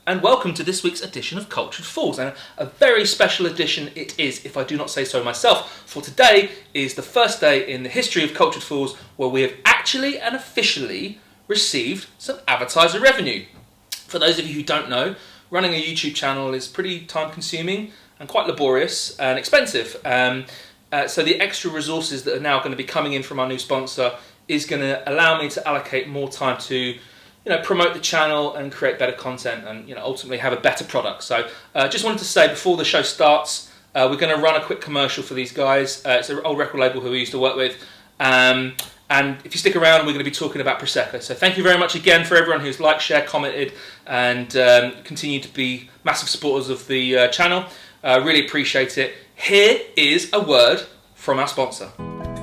and welcome to this week's edition of Cultured Fools, and a very special edition it is, if I do not say so myself, for today is the first day in the history of Cultured Fools where we have actually and officially received some advertiser revenue. For those of you who don't know, running a YouTube channel is pretty time consuming and quite laborious and expensive. So the extra resources that are now going to be coming in from our new sponsor is going to allow me to allocate more time to promote the channel and create better content and ultimately have a better product. So just wanted to say before the show starts, we're going to run a quick commercial for these guys. It's an old record label who we used to work with. And if you stick around, we're going to be talking about Prosecco. So thank you very much again for everyone who's liked, shared, commented, and continue to be massive supporters of the channel. Really appreciate it. Here is a word from our sponsor.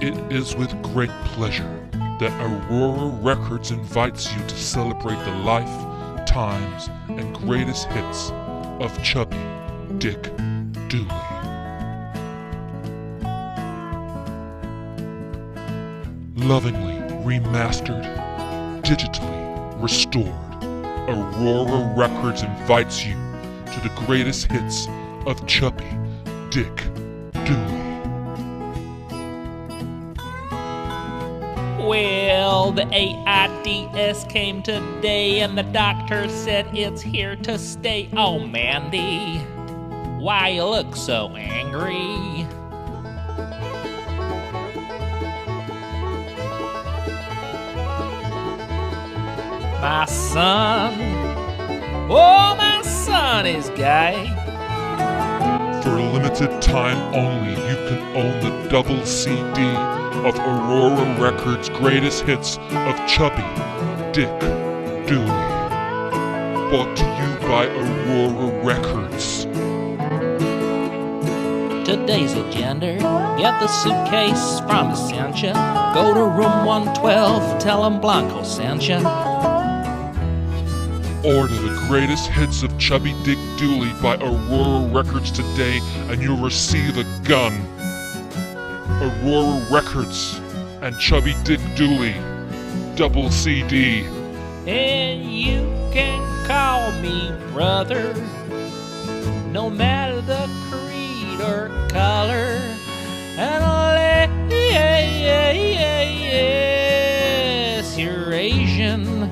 It is with great pleasure that Aurora Records invites you to celebrate the life, times, and greatest hits of Chubby Dick Dooley. Lovingly remastered, digitally restored, Aurora Records invites you to the greatest hits of Chubby Dick Dooley. Well, the AIDS came today and the doctor said it's here to stay. Oh, Mandy, why you look so angry? My son, oh, my son is gay. For a limited time only, you can own the double CD of Aurora Records' greatest hits of Chubby Dick Dooley. Brought to you by Aurora Records. Today's agenda, get the suitcase from Essentia. Go to room 112, tell them Blanco sent ya. Order the greatest hits of Chubby Dick Dooley by Aurora Records today and you'll receive a gun. Aurora Records and Chubby Dick Dooley, double CD. And you can call me brother, no matter the creed or color. Unless you're Asian.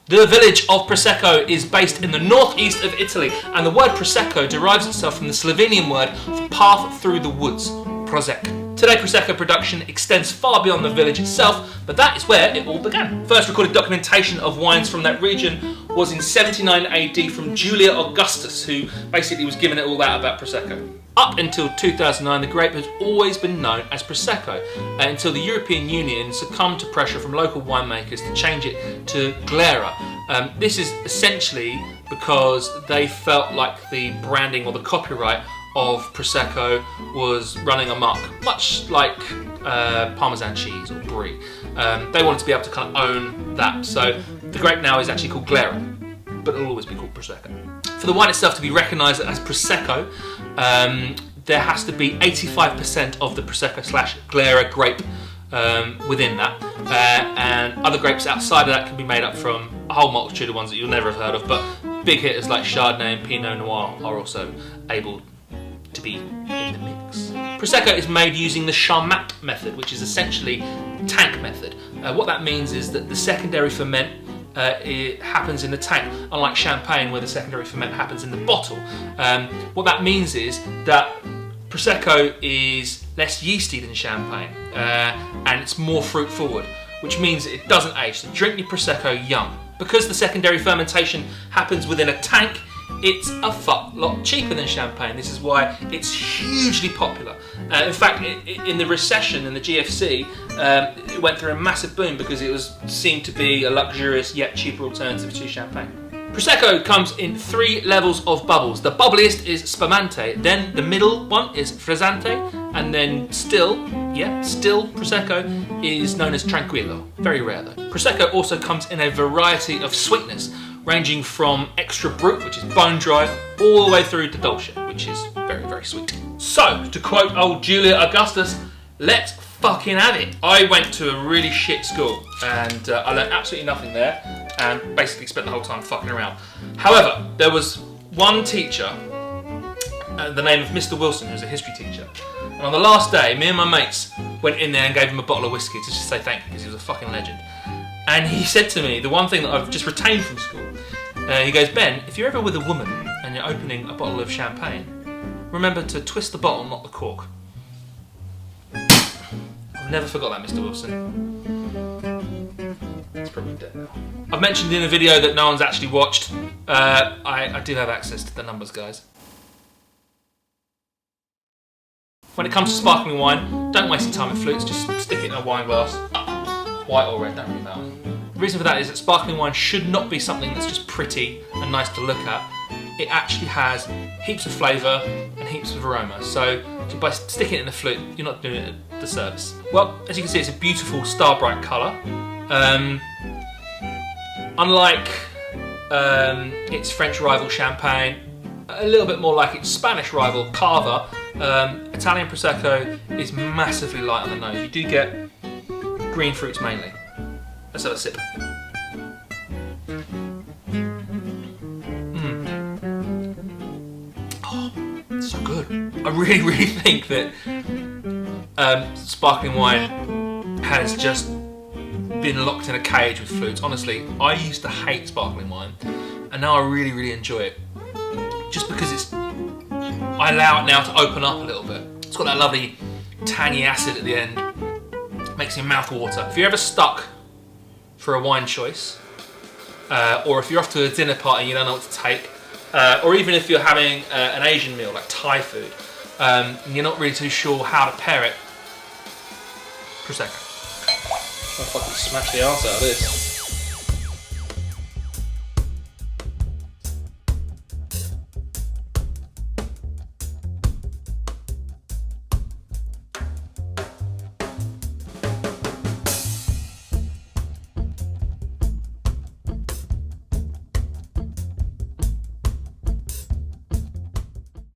The village of Prosecco is based in the northeast of Italy, and the word Prosecco derives itself from the Slovenian word for path through the woods, Prosecco. Today, Prosecco production extends far beyond the village itself, but that is where it all began. First recorded documentation of wines from that region was in 79 AD from Julia Augustus, who basically was giving it all out about Prosecco. Up until 2009, the grape has always been known as Prosecco, until the European Union succumbed to pressure from local winemakers to change it to Glera. This is essentially because they felt like the branding or the copyright of Prosecco was running amok, much like Parmesan cheese or Brie. They wanted to be able to kind of own that, so the grape now is actually called Glera, but it'll always be called Prosecco. For the wine itself to be recognised as Prosecco, there has to be 85% of the Prosecco/Glera grape within that, and other grapes outside of that can be made up from a whole multitude of ones that you'll never have heard of, but big hitters like Chardonnay and Pinot Noir are also able to be in the mix. Prosecco is made using the Charmat method, which is essentially tank method. What that means is that the secondary ferment it happens in the tank, unlike champagne where the secondary ferment happens in the bottle. What that means is that Prosecco is less yeasty than champagne, and it's more fruit forward, which means it doesn't age. So drink your Prosecco young. Because the secondary fermentation happens within a tank, it's a fuck lot cheaper than champagne. This is why it's hugely popular. In fact, in the recession and the GFC, it went through a massive boom because it was seemed to be a luxurious yet cheaper alternative to champagne. Prosecco comes in 3 levels of bubbles. The bubbliest is spumante, then the middle one is frizzante, and then still Prosecco is known as tranquillo. Very rare though. Prosecco also comes in a variety of sweetness, ranging from extra brut, which is bone dry, all the way through to dolce, which is very, very sweet. So, to quote old Julia Augustus, let's fucking have it. I went to a really shit school and I learned absolutely nothing there and basically spent the whole time fucking around. However, there was one teacher, the name of Mr. Wilson, who was a history teacher. And on the last day, me and my mates went in there and gave him a bottle of whiskey to just say thank you because he was a fucking legend. And he said to me, the one thing that I've just retained from school, he goes, Ben, if you're ever with a woman and you're opening a bottle of champagne, remember to twist the bottle, not the cork. I've never forgot that, Mr. Wilson. It's probably dead now. I've mentioned in a video that no one's actually watched. I do have access to the numbers, guys. When it comes to sparkling wine, don't waste your time with flutes, just stick it in a wine glass. White or red, don't really matter. The reason for that is that sparkling wine should not be something that's just pretty and nice to look at. It actually has heaps of flavour and heaps of aroma, so by sticking it in the flute, you're not doing it a disservice. Well, as you can see, it's a beautiful star bright colour. Unlike its French rival Champagne, a little bit more like its Spanish rival Cava, Italian Prosecco is massively light on the nose. You do get green fruits mainly. Let's have a sip. Oh, it's so good. I really think that sparkling wine has just been locked in a cage with flutes. Honestly, I used to hate sparkling wine, and now I really enjoy it. Just because I allow it now to open up a little bit. It's got that lovely tangy acid at the end. Makes your mouth water. If you're ever stuck for a wine choice, or if you're off to a dinner party and you don't know what to take, or even if you're having an Asian meal like Thai food, and you're not really too sure how to pair it, Prosecco. I'll fucking smash the arse out of this.